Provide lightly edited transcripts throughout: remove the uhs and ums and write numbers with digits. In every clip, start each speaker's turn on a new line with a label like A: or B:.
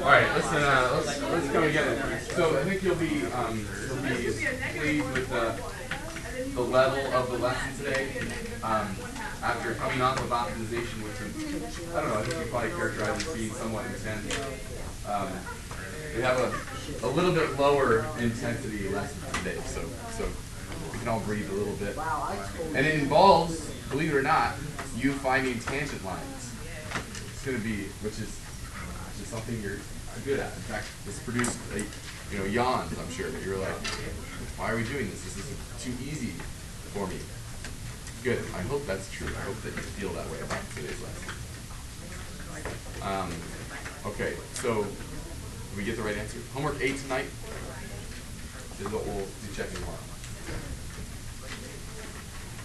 A: All right, let's go again. So I think you'll be pleased with the level of the lesson today. After coming off of optimization, which I don't know, I think you probably characterize as being somewhat intense. We have a little bit lower intensity lesson today, so we can all breathe a little bit. And it involves, believe it or not, you finding tangent lines. It's going to be, which is something you're good at. In fact, it's produced yawns, I'm sure, that you're like, why are we doing this? This is too easy for me. Good. I hope that's true. I hope that you feel that way about today's lesson. Okay, so did we get the right answer? Homework 8 tonight is what we'll be checking tomorrow.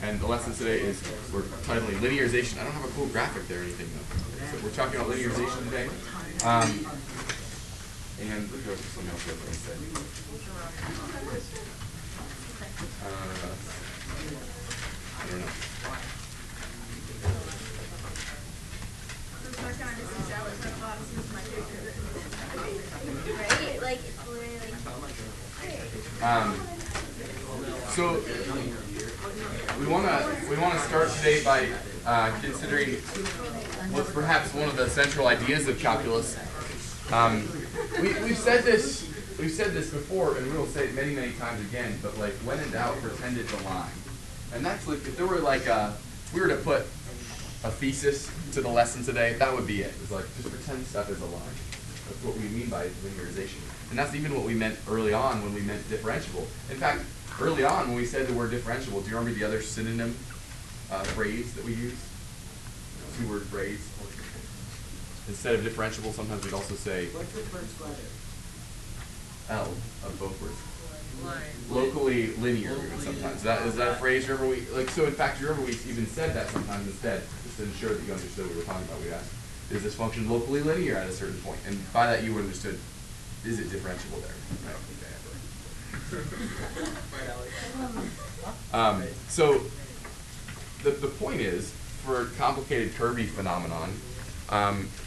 A: And the lesson today is, we're titling Linearization. I don't have a cool graphic there or anything, though. So we're talking about linearization today. And let's go to something else I say. I don't know. So we want to start today by considering what's perhaps one of the central ideas of calculus. We've said this before, and we'll say it many times again. But like, when in doubt, pretend it's a line. And that's like, if there were like we were to put a thesis to the lesson today, that would be it. It's like, just pretend stuff is a line. That's what we mean by linearization. And that's even what we meant early on when we meant differentiable. In fact, early on when we said the word differentiable, do you remember the other synonym phrase that we used? Two-word phrase. Instead of differentiable, sometimes we'd also say
B: what's the first letter?
A: L of both words. Locally linear, sometimes. Is that a phrase? Remember so in fact, remember we even said that sometimes instead, just to ensure that you understood what we were talking about. We asked, is this function locally linear at a certain point? And by that you understood, is it differentiable there? I don't think I ever. So the point is, for a complicated Kirby phenomenon,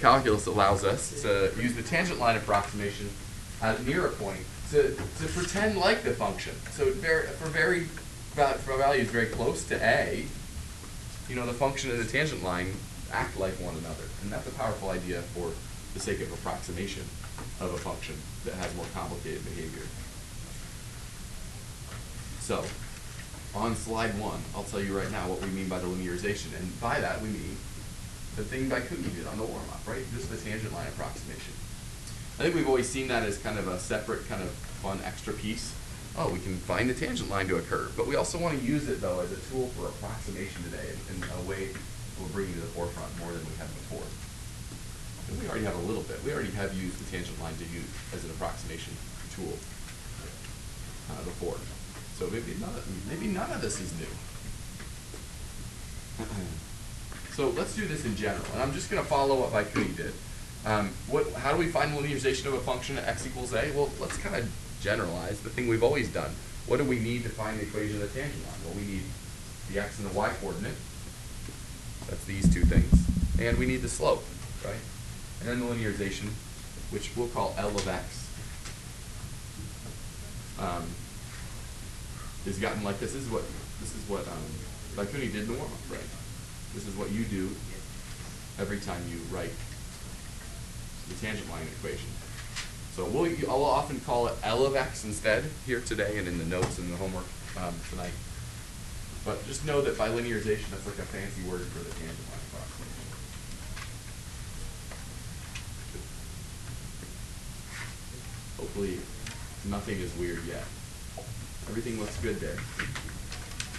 A: calculus allows us to use the tangent line approximation near a point to pretend like the function. So for values very close to a, the function and the tangent line act like one another. And that's a powerful idea for the sake of approximation of a function that has more complicated behavior. So, on slide 1, I'll tell you right now what we mean by the linearization. And by that, we mean the thing Cooney did on the warm-up, right? Just the tangent line approximation. I think we've always seen that as kind of a separate, kind of fun extra piece. Oh, we can find the tangent line to a curve. But we also want to use it, though, as a tool for approximation today in a way that will bring you to the forefront more than we have before. And we already have a little bit. We already have used the tangent line to use as an approximation tool before. So maybe none of this is new. So let's do this in general. And I'm just going to follow what Cooney did. How do we find the linearization of a function at x equals a? Well, let's kind of generalize the thing we've always done. What do we need to find the equation of the tangent line? Well, we need the x and the y coordinate. That's these two things. And we need the slope, right? And then the linearization, which we'll call L of x, is gotten like this. This is what Cooney did in the warm-up, right? This is what you do every time you write the tangent line equation. So I'll often call it L of x instead here today and in the notes and the homework tonight. But just know that by linearization, that's like a fancy word for the tangent line approximation. Hopefully nothing is weird yet. Everything looks good there.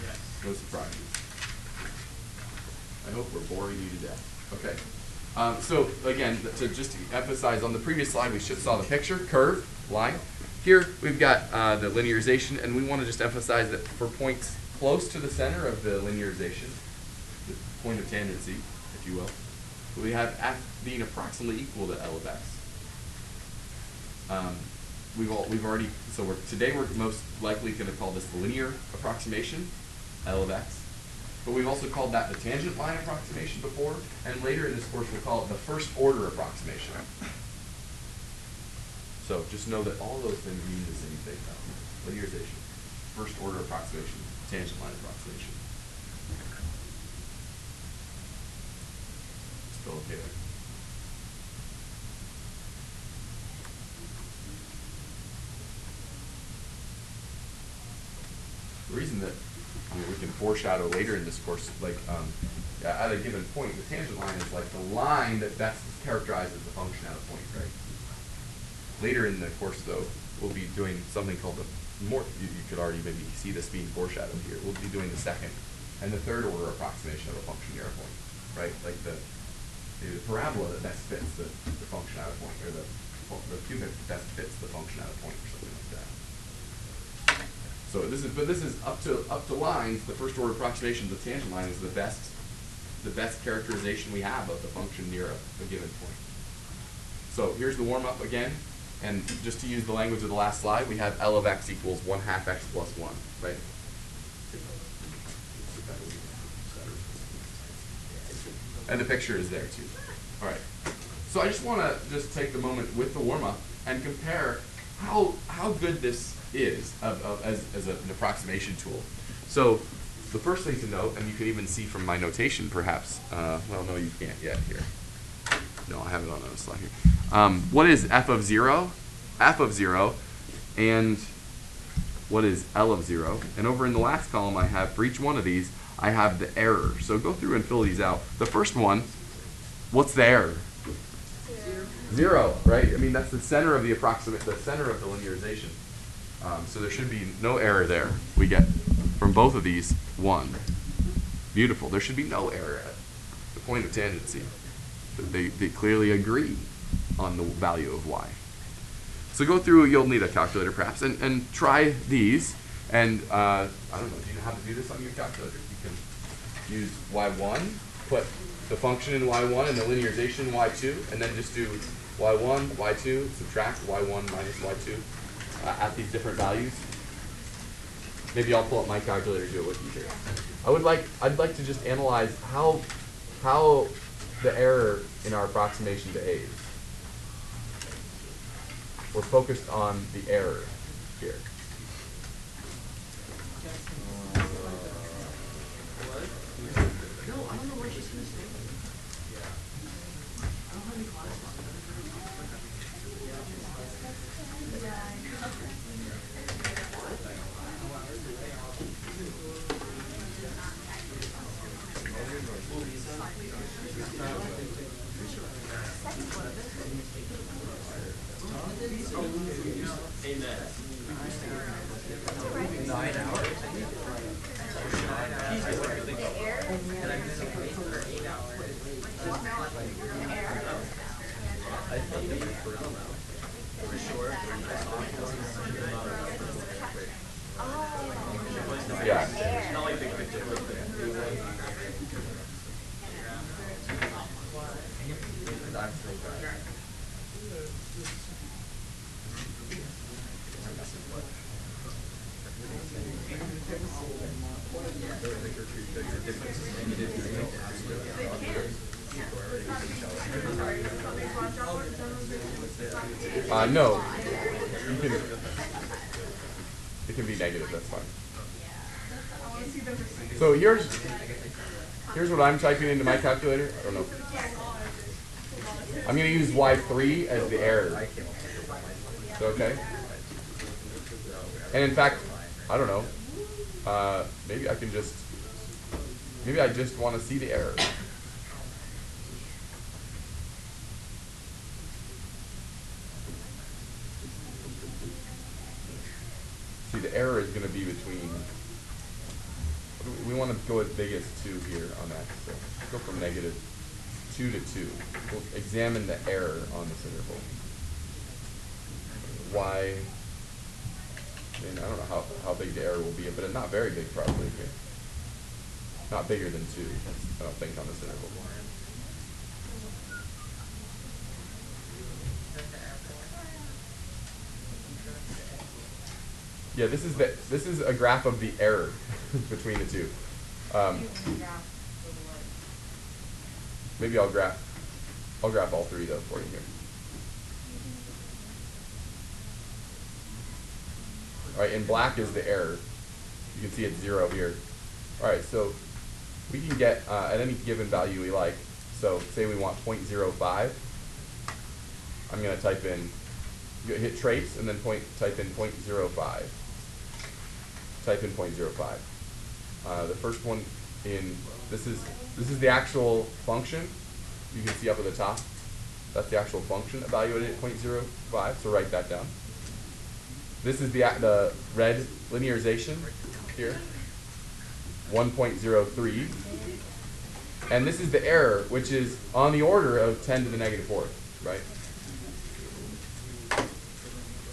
A: Yes. No surprises. I hope we're boring you to death. Okay. So again, to just emphasize, on the previous slide we saw the picture, curve, line. Here we've got the linearization, and we want to just emphasize that for points close to the center of the linearization, the point of tangency, if you will, we have f being approximately equal to L of x. Today we're most likely going to call this the linear approximation, L of x. But we've also called that the tangent line approximation before, and later in this course we'll call it the first order approximation. So just know that all those things mean the same thing though. Linearization, first order approximation, tangent line approximation. Still okay there? The reason that we can foreshadow later in this course, like at a given point, the tangent line is like the line that best characterizes the function at a point, right? Later in the course, though, we'll be doing something called the more. You could already maybe see this being foreshadowed here. We'll be doing the second and the third order approximation of a function near a point, right? Like the parabola that best fits the function at a point, or the cube that best fits the function at a point, or something like that. So this is up to lines. The first order approximation of the tangent line is the best characterization we have of the function near a given point. So here's the warm up again, and just to use the language of the last slide, we have L of x equals 1/2 x plus 1, right? And the picture is there too. All right. So I just want to just take the moment with the warm up and compare how good this is as an approximation tool. So the first thing to note, and you can even see from my notation perhaps, well no you can't yet here. No, I have it on a slide here. What is f of 0? F of 0, and what is L of 0? And over in the last column I have, for each one of these, I have the error. So go through and fill these out. The first one, what's the error? 0, right? I mean, that's the center of the center of the linearization. So there should be no error there. We get, from both of these, 1. Beautiful. There should be no error at the point of tangency. They clearly agree on the value of y. So go through, you'll need a calculator perhaps, and try these. And I don't know, do you know how to do this on your calculator? You can use y1, put the function in y1 and the linearization in y2, and then just do y1, y2, subtract y1 minus y2 at these different values. Maybe I'll pull up my calculator to do it with you here. I'd like to just analyze how the error in our approximation to A is. We're focused on the error here. No, it can be negative, that's fine. So here's what I'm typing into my calculator. I don't know. I'm going to use y3 as the error. Is that okay? And in fact, I don't know. Maybe I just want to see the error. See, the error is going to be between, we want to go as big as 2 here on x. So let's go from -2 to 2. We'll examine the error on this interval. Y, and I don't know how big the error will be, but it's not very big probably here. Not bigger than 2, I don't think, on this interval. Yeah, this is a graph of the error between the two. Maybe I'll graph all 3 though for you here. All right, in black is the error. You can see it's 0 here. All right, so we can get at any given value we like. So say we want 0.05. I'm going to type in, hit trace and then type in 0.05. Type in 0.05. The first one in, this is the actual function. You can see up at the top. That's the actual function evaluated at 0.05, so write that down. This is the red linearization here, 1.03. And this is the error, which is on the order of 10 to the negative 4th, right?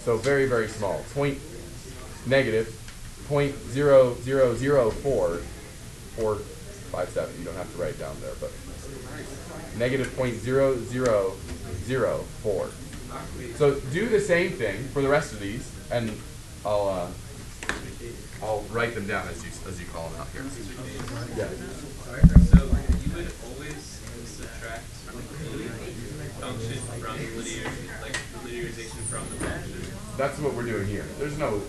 A: So very, very small. Negative 0.000457. You don't have to write it down there, but negative 0.0004. So do the same thing for the rest of these, and I'll write them down as you call them out here. Yeah.
B: So you would always subtract the function from the linearization from the function.
A: That's what we're doing here. There's no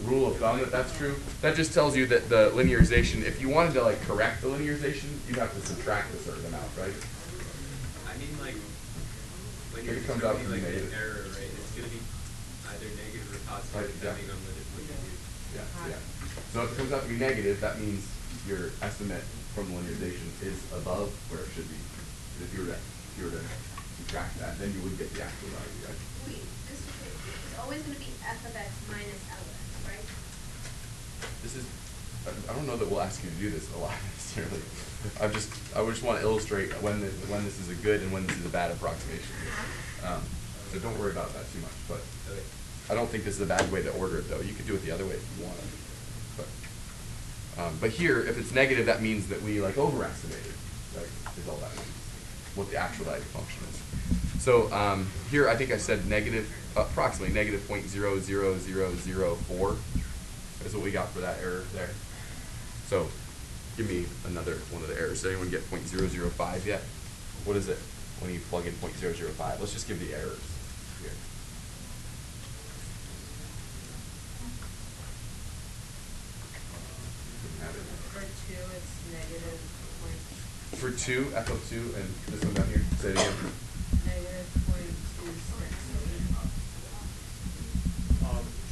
A: rule of thumb that's true. That just tells you that the linearization, if you wanted to like correct the linearization, you'd have to subtract a certain amount, right?
B: I mean, like when
A: It
B: you're
A: comes out
B: doing
A: to be
B: like an
A: negative.
B: error, right? It's going to be either negative or positive,
A: Right,
B: depending on what you do.
A: Yeah. So if it comes out to be negative, that means your estimate from the linearization is above where it should be. If you were to subtract that, then you would get the actual value, right?
C: Wait, this is always going to be f of x minus L of x, right?
A: This is, I don't know that we'll ask you to do this a lot necessarily. I just want to illustrate when this is a good and when this is a bad approximation. So don't worry about that too much. But I don't think this is a bad way to order it, though. You could do it the other way if you want to. But here, if it's negative, that means that we like overestimated, right? Is all that means. What the actual value function is. So here, I think I said approximately negative 0.00004 is what we got for that error there. So give me another one of the errors. Did anyone get 0.005 yet? What is it when you plug in 0.005? Let's just give the errors here.
D: For 2, it's negative point.
A: For 2, FO2, and this one down here, say it again.
D: Negative 0.26.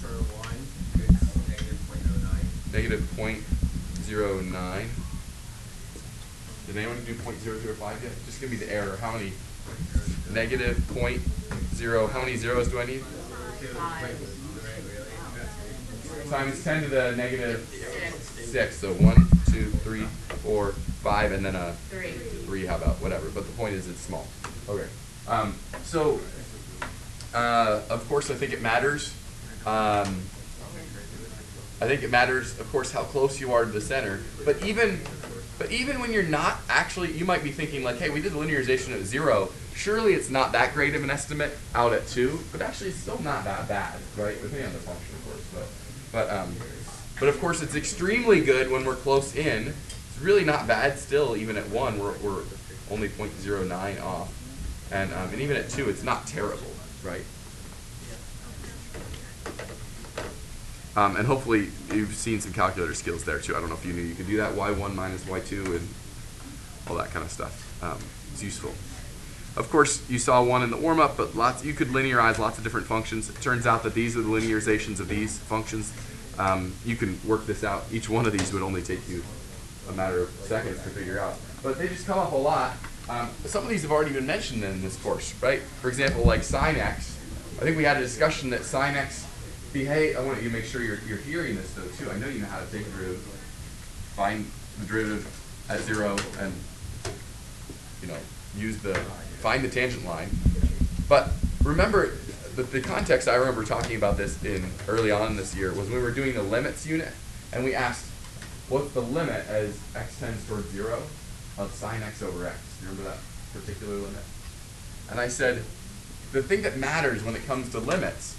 B: For 1, it's negative 0.09.
A: Negative 0.09. Did anyone do 0.005 yet? Just give me the error. How many? Negative 0.0. How many zeros do I need?
D: 5.
A: Times 10 to the negative 6. So 1, 2, 3, 4, 5, and then a 3. How about whatever? But the point is, it's small. Okay. So of course, I think it matters. I think it matters, of course, how close you are to the center. But even when you're not actually, you might be thinking like, hey, we did the linearization at 0. Surely it's not that great of an estimate out at 2, but actually it's still not that bad, right? Depending on the function, of course. But of course, it's extremely good when we're close in. It's really not bad still, even at 1, we're only 0.09 off. And even at 2, it's not terrible, right? And hopefully you've seen some calculator skills there too. I don't know if you knew you could do that, y1 minus y2 and all that kind of stuff. It's useful. Of course, you saw one in the warm-up, but you could linearize lots of different functions. It turns out that these are the linearizations of these functions. You can work this out. Each one of these would only take you a matter of seconds to figure out. But they just come up a lot. Some of these have already been mentioned in this course, right? For example, like sine x. I think we had a discussion that sine x behave. I want you to make sure you're hearing this though too. I know you know how to take a derivative, find the derivative at 0, and find the tangent line. But remember that the context I remember talking about this in early on this year was when we were doing the limits unit, and we asked, what's the limit as x tends towards 0 of sine x over x? Do you remember that particular limit? And I said, the thing that matters when it comes to limits,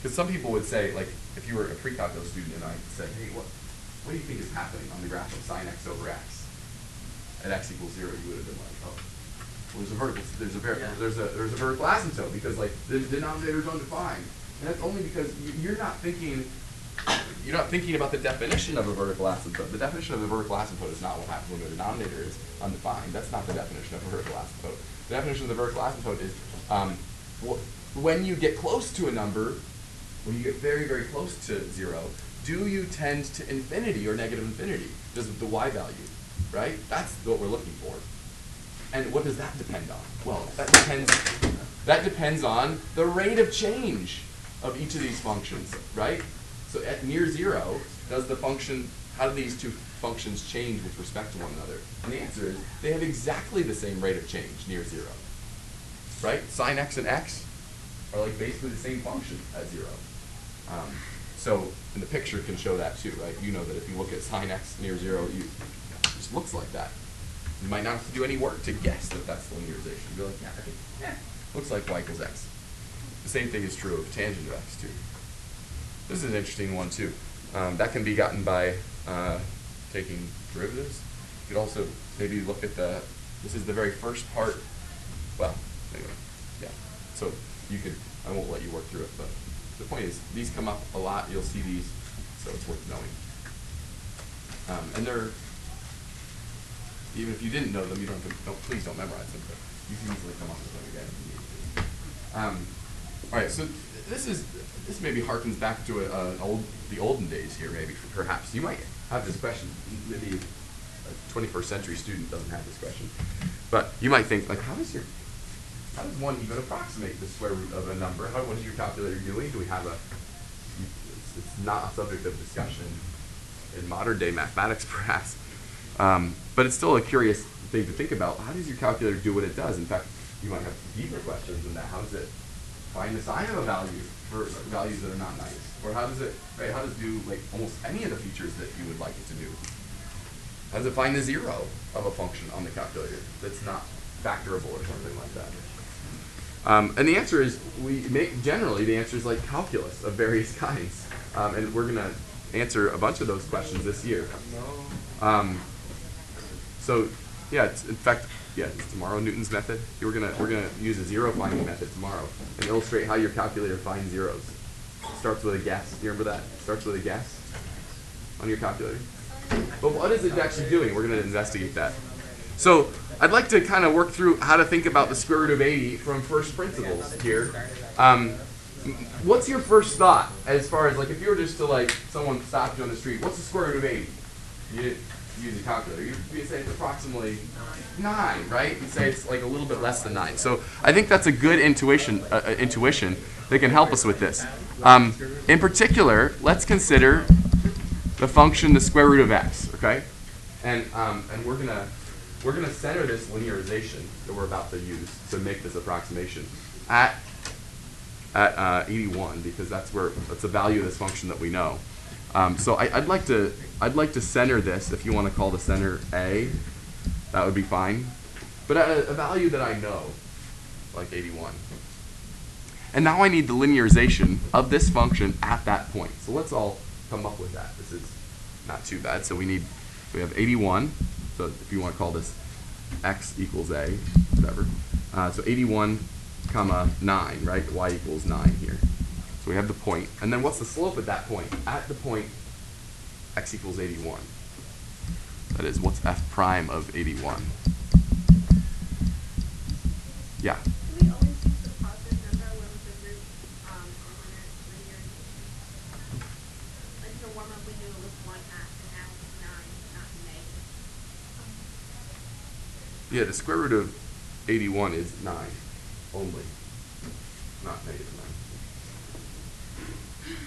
A: because some people would say, like, if you were a pre-calculus student and I said, hey, what do you think is happening on the graph of sine x over x? At x equals 0, you would have been like, oh, well, there's a vertical asymptote because like the denominator is undefined. And that's only because you're not thinking about the definition of a vertical asymptote. The definition of the vertical asymptote is not what happens when the denominator is undefined. That's not the definition of a vertical asymptote. The definition of the vertical asymptote is when you get close to a number, when you get very, very close to 0, do you tend to infinity or negative infinity? Does the y value, right? That's what we're looking for. And what does that depend on? Well, that depends on the rate of change of each of these functions, right? So at near 0, how do these two functions change with respect to one another? And the answer is they have exactly the same rate of change near 0, right? Sine x and x are like basically the same function at 0. So, and the picture can show that too, right? You know that if you look at sine x near 0, it just looks like that. You might not have to do any work to guess that that's linearization. You'll be like, yeah, I think, looks like y equals x. The same thing is true of tangent of x too. This is an interesting one too. That can be gotten by taking derivatives. You could also maybe look at this is the very first part. Well, anyway, yeah. So you could, I won't let you work through it, but the point is, these come up a lot. You'll see these, so it's worth knowing. And they're, even if you didn't know them, you don't have to, please don't memorize them, but you can easily come up with them again if you need to. All right, so this maybe harkens back to the olden days here, maybe, perhaps. You might have this question, maybe a 21st century student doesn't have this question, but you might think, like, how does one even approximate the square root of a number? What is your calculator doing? Do we have it's not a subject of discussion in modern day mathematics, perhaps, but it's still a curious thing to think about. How does your calculator do what it does? In fact, you might have deeper questions than that. How does it find the sign of a value for values that are not nice? Or how does it do like almost any of the features that you would like it to do? How does it find the 0 of a function on the calculator that's not factorable or something like that? And the answer is, generally the answer is like calculus of various kinds. And we're going to answer a bunch of those questions this year. So yeah, in fact, it's tomorrow Newton's method. We're gonna use a 0 finding method tomorrow and illustrate how your calculator finds zeros. Starts with a guess. Do you remember that? Starts with a guess on your calculator. But what is it actually doing? We're gonna investigate that. So I'd like to kind of work through how to think about the square root of 80 from first principles here. What's your first thought as far as, like, if you were just to, like, someone stopped you on the street, what's the square root of 80? You use a calculator. You'd say it's approximately 9, right? You'd say it's like a little bit less than 9. So I think that's a good intuition that can help us with this. In particular, let's consider the function the square root of x, okay? And we're gonna center this linearization that we're about to use to make this approximation at 81, because that's the value of this function that we know. So I'd like to center this, if you want to call the center A, that would be fine. But at a value that I know, like 81. And now I need the linearization of this function at that point. So let's all come up with that. This is not too bad. So we have 81. So if you want to call this x equals a, whatever. So 81 comma 9, right? Y equals 9 here. So we have the point. And then what's the slope at that point? At the point x equals 81. That is, what's f prime of 81? Yeah?
C: Do we always use the positive number when the root linear? Like the warm up we knew it was 1/2 and now it's 9, not negative.
A: Yeah, the square root of 81 is 9 only, not negative 9.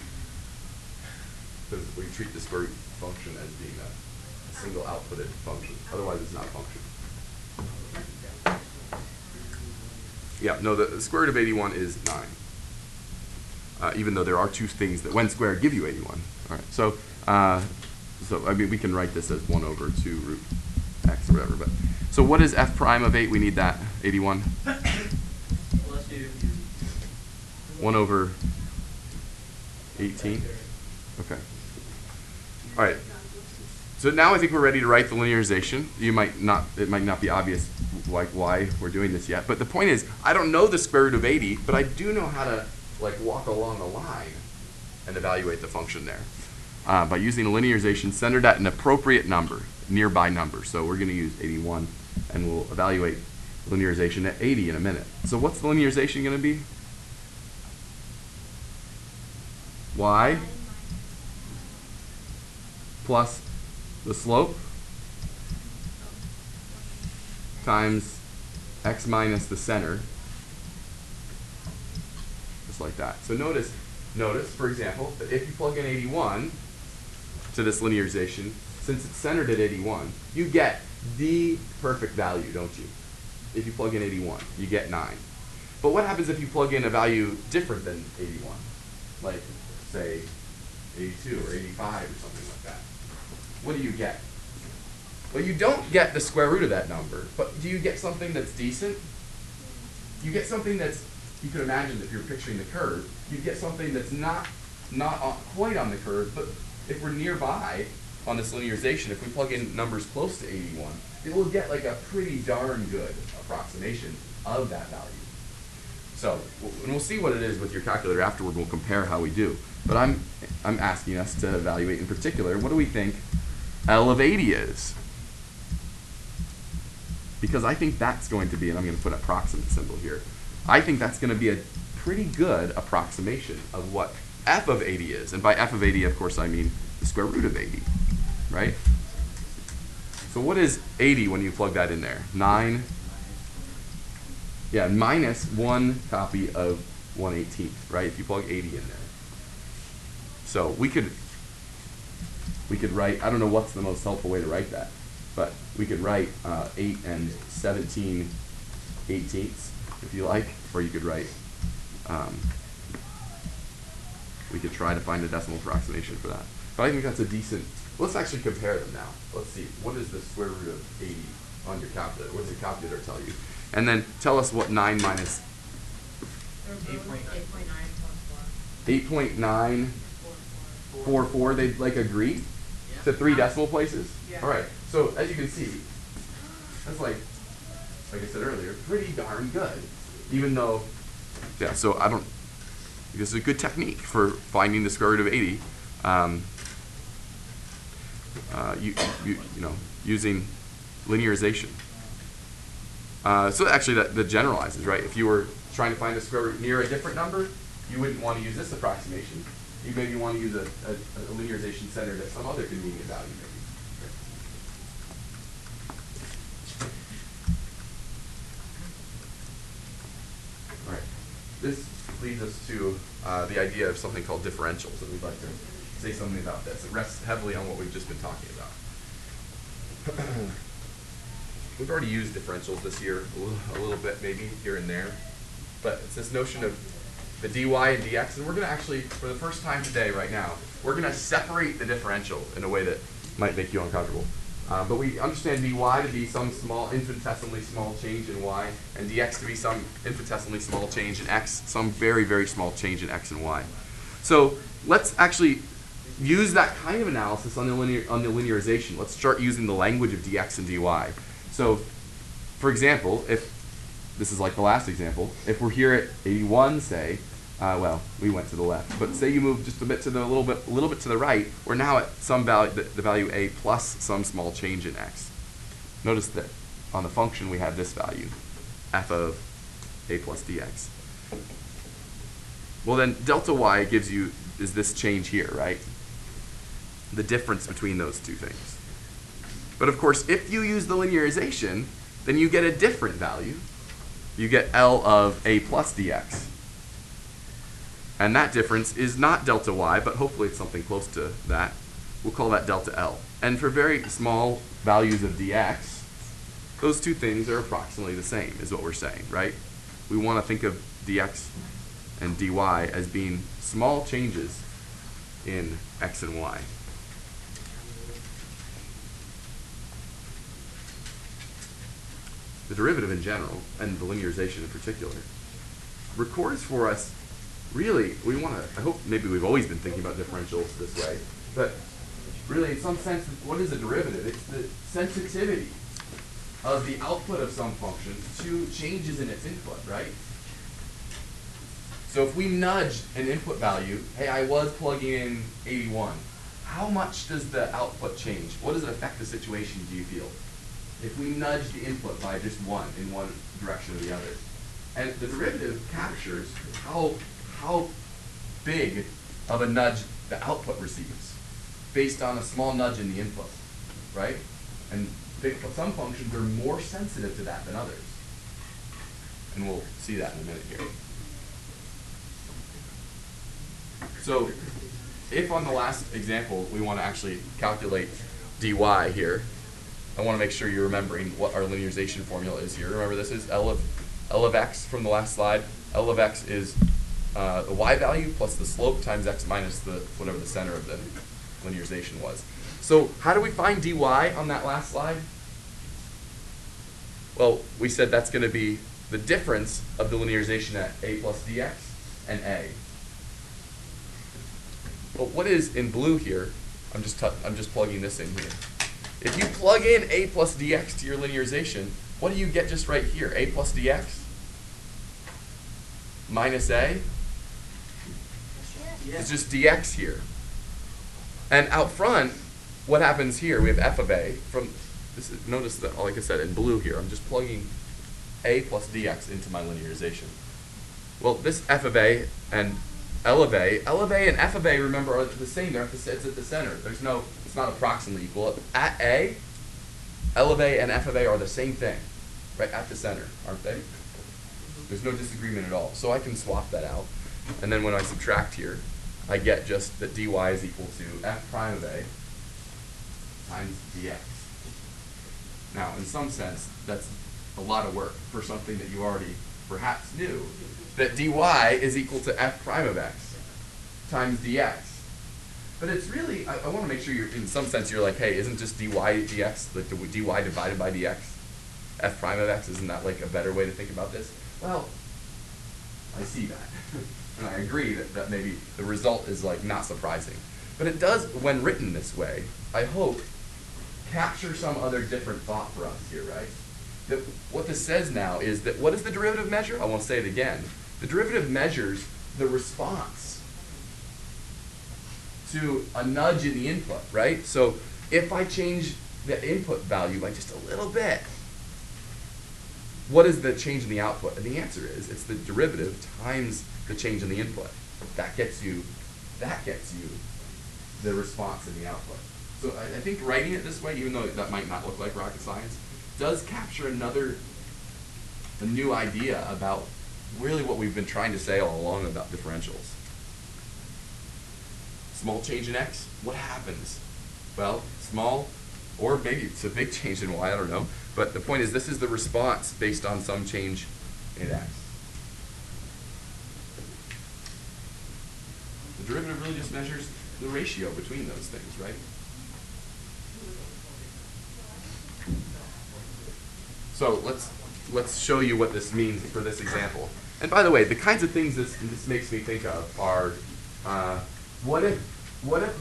A: Because we treat the square root function as being a single outputted function. Otherwise, it's not a function. Yeah, no, the square root of 81 is 9. Even though there are two things that, when squared, give you 81. All right, so I mean, we can write this as 1 over 2 root x or whatever. But so what is f prime of 8? We need that, 81. 1 over 18. Okay. All right. So now I think we're ready to write the linearization. It might not be obvious why we're doing this yet. But the point is, I don't know the square root of 80, but I do know how to like walk along a line and evaluate the function there. By using a linearization centered at an appropriate number, nearby number. So we're going to use 81, and we'll evaluate linearization at 80 in a minute. So what's the linearization going to be? Y plus the slope times x minus the center, just like that. So notice, for example, that if you plug in 81 to this linearization, since it's centered at 81, you get the perfect value, don't you? If you plug in 81, you get 9. But what happens if you plug in a value different than 81? Like, say, 82 or 85 or something like that. What do you get? Well, you don't get the square root of that number, but do you get something that's decent? You get something that's, you can imagine if you're picturing the curve, you get something that's not quite on the curve, but if we're nearby on this linearization, if we plug in numbers close to 81, it will get like a pretty darn good approximation of that value. So, and we'll see what it is with your calculator afterward. We'll compare how we do. But I'm asking us to evaluate in particular, what do we think L of 80 is? Because I think that's going to be, and I'm going to put an approximate symbol here, I think that's going to be a pretty good approximation of what f of 80 is. And by f of 80, of course, I mean the square root of 80, right? So what is 80 when you plug that in there? 9, yeah, minus 1 copy of 1/18, right? If you plug 80 in there. So we could write, I don't know what's the most helpful way to write that, but we could write 8 and 17/18 if you like, or you could write, we could try to find a decimal approximation for that. But I think that's a decent, let's actually compare them now. Let's see, what is the square root of 80 on your calculator? What does your calculator tell you? And then tell us what 9 minus 8.944, they'd like agree to 3 decimal places?
D: Yeah.
A: All right, so as you can see, that's like I said earlier, pretty darn good. Even though, yeah, so this is a good technique for finding the square root of 80. Using linearization. So actually that generalizes, right? If you were trying to find a square root near a different number, you wouldn't want to use this approximation. You maybe want to use a linearization centered at some other convenient value, maybe. All right. This leads us to the idea of something called differentials, and we'd like to say something about this. It rests heavily on what we've just been talking about. We've already used differentials this year, a little bit maybe here and there, but it's this notion of the dy and dx, and we're going to actually, for the first time today, right now, we're going to separate the differential in a way that might make you uncomfortable. But we understand dy to be some small, infinitesimally small change in y, and dx to be some infinitesimally small change in x, some very, very small change in x and y. So let's actually use that kind of analysis on the linearization. Let's start using the language of dx and dy. So, for example, if this is like the last example, if we're here at 81, say, well, we went to the left, but say you move just a bit to the little bit to the right, we're now at some value, the value a plus some small change in x. Notice that on the function we have this value, f of a plus dx. Well, then delta y gives you is this change here, right? The difference between those two things. But of course, if you use the linearization, then you get a different value. You get L of a plus dx. And that difference is not delta y, but hopefully it's something close to that. We'll call that delta L. And for very small values of dx, those two things are approximately the same, is what we're saying, right? We want to think of dx and dy as being small changes in x and y. The derivative in general, and the linearization in particular, records for us, really, we want to, I hope maybe we've always been thinking about differentials this way, but really in some sense, what is a derivative? It's the sensitivity of the output of some function to changes in its input, right? So if we nudge an input value, hey, I was plugging in 81, how much does the output change? What does it affect the situation, do you feel? If we nudge the input by just one in one direction or the other. And the derivative captures how big of a nudge the output receives based on a small nudge in the input, right? And some functions are more sensitive to that than others. And we'll see that in a minute here. So if on the last example we want to actually calculate dy here, I want to make sure you're remembering what our linearization formula is here. Remember, this is L of x from the last slide. L of x is the y value plus the slope times x minus the whatever the center of the linearization was. So how do we find dy on that last slide? Well, we said that's going to be the difference of the linearization at a plus dx and a. Well, what is in blue here? I'm just plugging this in here. If you plug in a plus dx to your linearization, what do you get just right here? A plus dx minus a. It's just dx here. And out front, what happens here? We have f of a from this. Notice that, like I said, in blue here, I'm just plugging a plus dx into my linearization. Well, this f of a and L of a and f of a, remember, are the same. It's at the center. There's no, it's not approximately equal. At a, L of a and f of a are the same thing, right at the center, aren't they? There's no disagreement at all. So I can swap that out. And then when I subtract here, I get just that dy is equal to f prime of a times dx. Now, in some sense, that's a lot of work for something that you already perhaps knew, that dy is equal to f prime of x times dx. But it's really, I want to make sure you're, in some sense, you're like, hey, isn't just dy dx, like the dy divided by dx, f prime of x, isn't that like a better way to think about this? Well, I see that. And I agree that maybe the result is like not surprising. But it does, when written this way, I hope, capture some other different thought for us here, right? That what this says now is that, what does the derivative measure? I won't say it again. The derivative measures the response to a nudge in the input, right? So if I change the input value by just a little bit, what is the change in the output? And the answer is, it's the derivative times the change in the input. That gets you the response in the output. So I think writing it this way, even though that might not look like rocket science, does capture a new idea about really what we've been trying to say all along about differentials. Small change in x, what happens? Well, small, or maybe it's a big change in y, I don't know. But the point is, this is the response based on some change in x. The derivative really just measures the ratio between those things, right? So let's show you what this means for this example. And by the way, the kinds of things this makes me think of are, what if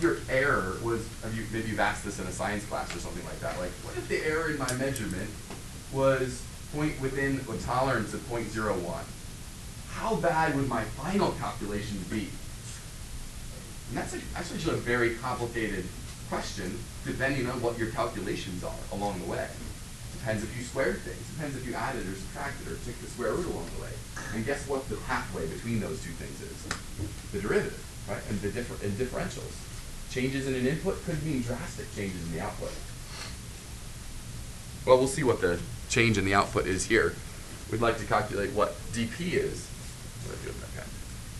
A: your error was, maybe you've asked this in a science class or something like that, like what if the error in my measurement was within a tolerance of 0.01? How bad would my final calculation be? And that's actually a very complicated question depending on what your calculations are along the way. Depends if you squared things, depends if you added or subtracted or took the square root along the way. And guess what the pathway between those two things is? The derivative, right? And the differentials. Changes in an input could mean drastic changes in the output. Well, we'll see what the change in the output is here. We'd like to calculate what dp is.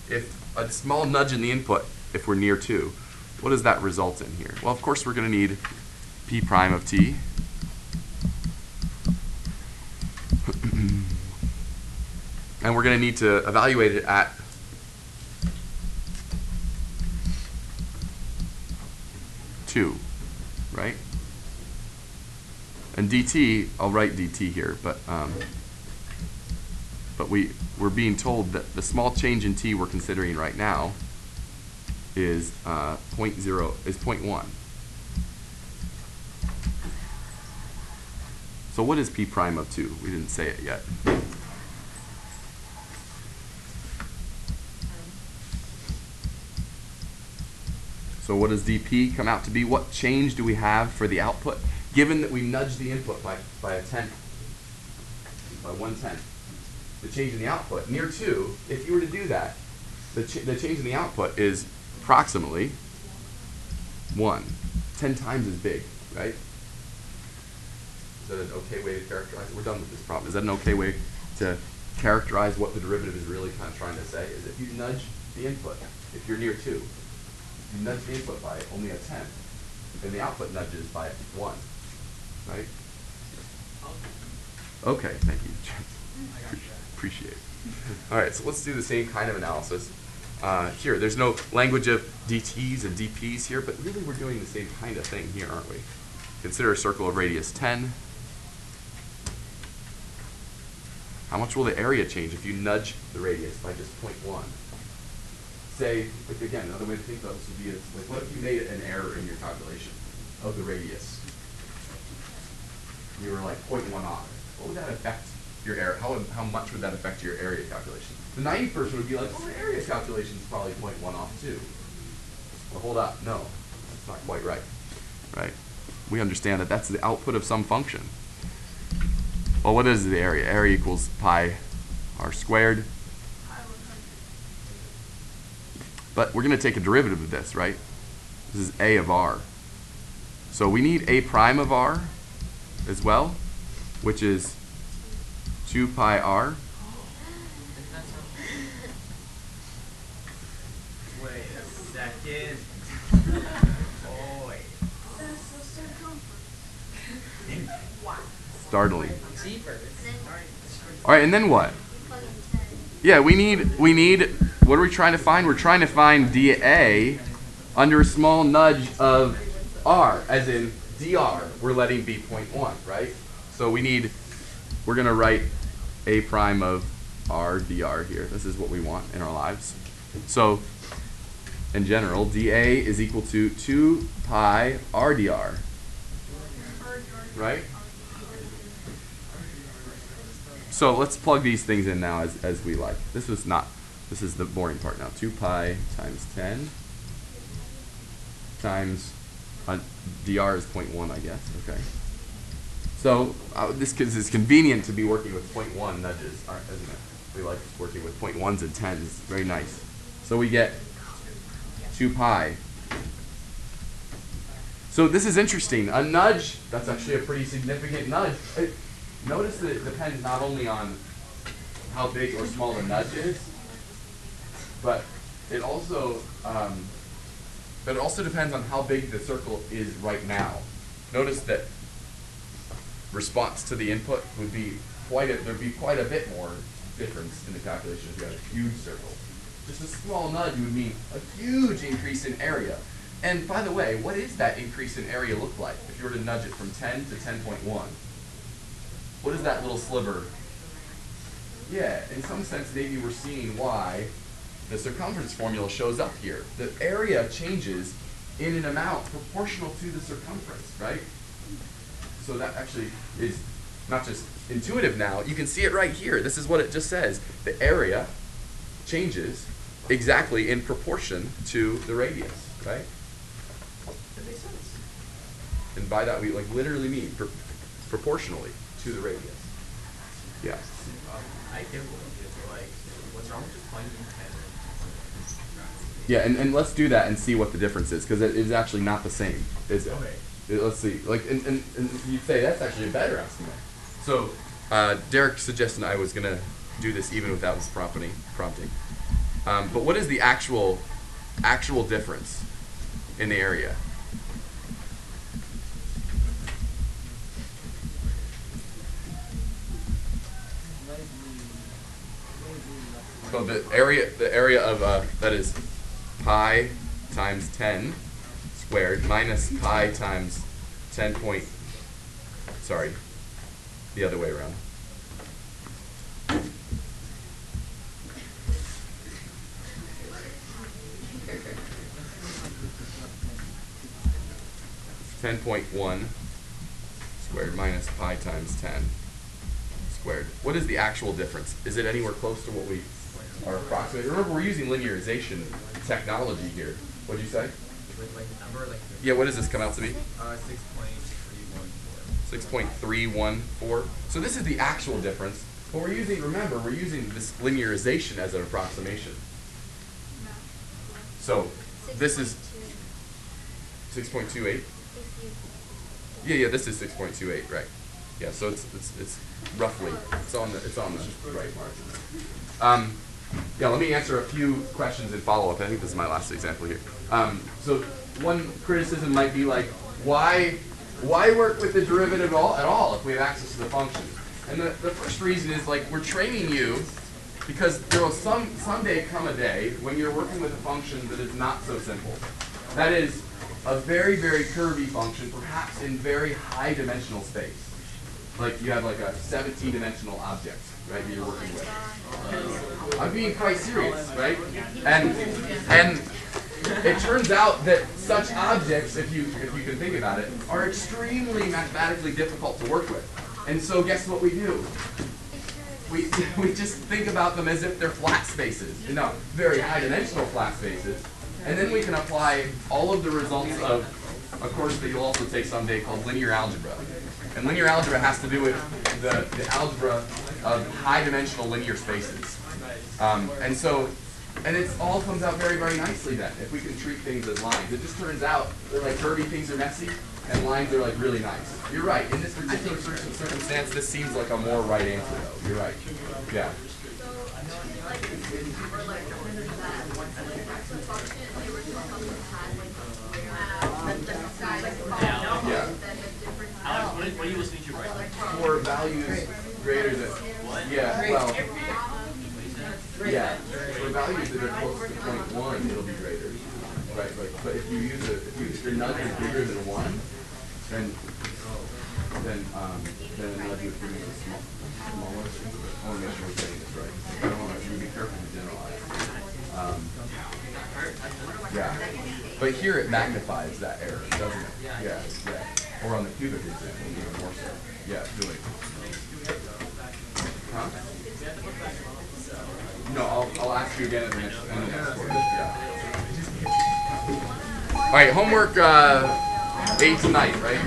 A: If a small nudge in the input, if we're near 2, what does that result in here? Well, of course, we're going to need p prime of t. And we're going to need to evaluate it at two, right? And dt, I'll write dt here, but we're being told that the small change in t we're considering right now is 0.1. So what is p prime of 2? We didn't say it yet. So what does dp come out to be? What change do we have for the output? Given that we nudged the input by a tenth, by 1/10, the change in the output, near 2, if you were to do that, the change in the output is approximately 1, 10 times as big, right? Is that an okay way to characterize it? We're done with this problem. Is that an okay way to characterize what the derivative is really kind of trying to say? Is if you nudge the input, if you're near 2, you nudge the input by only a tenth, then the output nudges by 1, right? Okay, thank you. Appreciate it. All right, so let's do the same kind of analysis. Here, there's no language of dt's and dp's here, but really we're doing the same kind of thing here, aren't we? Consider a circle of radius 10. How much will the area change if you nudge the radius by just 0.1? Say, like again, another way to think about this would be, like, what if you made an error in your calculation of the radius? You were like 0.1 off. What would that affect your area? How much would that affect your area calculation? The naive person would be like, oh, the area calculation is probably 0.1 off too. Well, hold up, no, that's not quite right, right? We understand that that's the output of some function. Well, what is the area? Area equals pi r squared. But we're going to take a derivative of this, right? This is a of r. So we need a prime of r as well, which is 2 pi r.
B: Wait a second. Oh, wait.
A: Startling.
B: Cheaper.
A: All right, and then what? Yeah, we need, what are we trying to find? We're trying to find dA under a small nudge of r, as in dr, we're letting be 0.1, right? So we're going to write a prime of r dr here. This is what we want in our lives. So, in general, dA is equal to 2 pi r dr, right? So let's plug these things in now as we like. This is the boring part now. 2 pi times 10 times dr is 0.1, I guess. Okay. So this is convenient to be working with 0.1 nudges, isn't it? We like working with 0.1s and 10s. Very nice. So we get 2 pi. So this is interesting. A nudge, that's actually a pretty significant nudge. Notice that it depends not only on how big or small the nudge is, but it also depends on how big the circle is right now. Notice that response to the input would be there'd be quite a bit more difference in the calculation if you had a huge circle. Just a small nudge would mean a huge increase in area. And by the way, what does that increase in area look like if you were to nudge it from 10 to 10.1? What is that little sliver? Yeah, in some sense, maybe we're seeing why the circumference formula shows up here. The area changes in an amount proportional to the circumference, right? So that actually is not just intuitive now. You can see it right here. This is what it just says. The area changes exactly in proportion to the radius, right? That makes sense. And by that, we literally mean proportionally to the radius. Yeah.
B: I get what's wrong with just finding 10?
A: Yeah, and let's do that and see what the difference is, because it is actually not the same, is it? Okay. Let's see. And you'd say that's actually a better estimate. So Derek suggested I was going to do this even without this prompting. But what is the actual difference in the area? So the area of that is pi times 10 squared minus pi times 10 point, sorry, the other way around. (10.1) squared minus pi times 10 squared. What is the actual difference? Is it anywhere close to what we are approximating? Remember, we're using linearization technology here. What did you say?
B: with like the number, like
A: Yeah, what does this come out to be?
B: 6.314.
A: 6.314. So this is the actual difference. But we're using, remember, we're using this linearization as an approximation. So this is 6.28. Yeah, this is 6.28, right? Yeah, so it's roughly it's on the right margin. Yeah, let me answer a few questions in follow-up. I think this is my last example here. So one criticism might be like, why work with the derivative at all if we have access to the function? And the first reason is like we're training you because there will someday come a day when you're working with a function that is not so simple. That is a very, very curvy function, perhaps in very high dimensional space. Like you have like a 17-dimensional object, right, that you're working with. I'm being quite serious, right? And it turns out that such objects, if you can think about it, are extremely mathematically difficult to work with. And so guess what we do? We just think about them as if they're flat spaces, very high-dimensional flat spaces. And then we can apply all of the results of a course that you'll also take someday called linear algebra. And linear algebra has to do with the algebra of high-dimensional linear spaces. And it all comes out very, very nicely then, if we can treat things as lines. It just turns out that like curvy things are messy, and lines are like really nice. You're right. In this particular circumstance, this seems like a more right answer, though. You're right. Yeah. Yeah.
B: Alex, what are you listening to right now?
A: For values greater than yeah, well yeah. For values that are close to 0.1, it'll be greater. Right, but if you use your nudge is bigger than 1, then a nudge would produce a smaller. I want to make sure we're getting this right. I don't want to be careful to generalize. Yeah. But here it magnifies that error, doesn't it? Yeah. Or on the cubic example, even more so. Yeah, really. Huh? No, I'll ask you again at the next course. Yeah. All right, homework 8 tonight, right?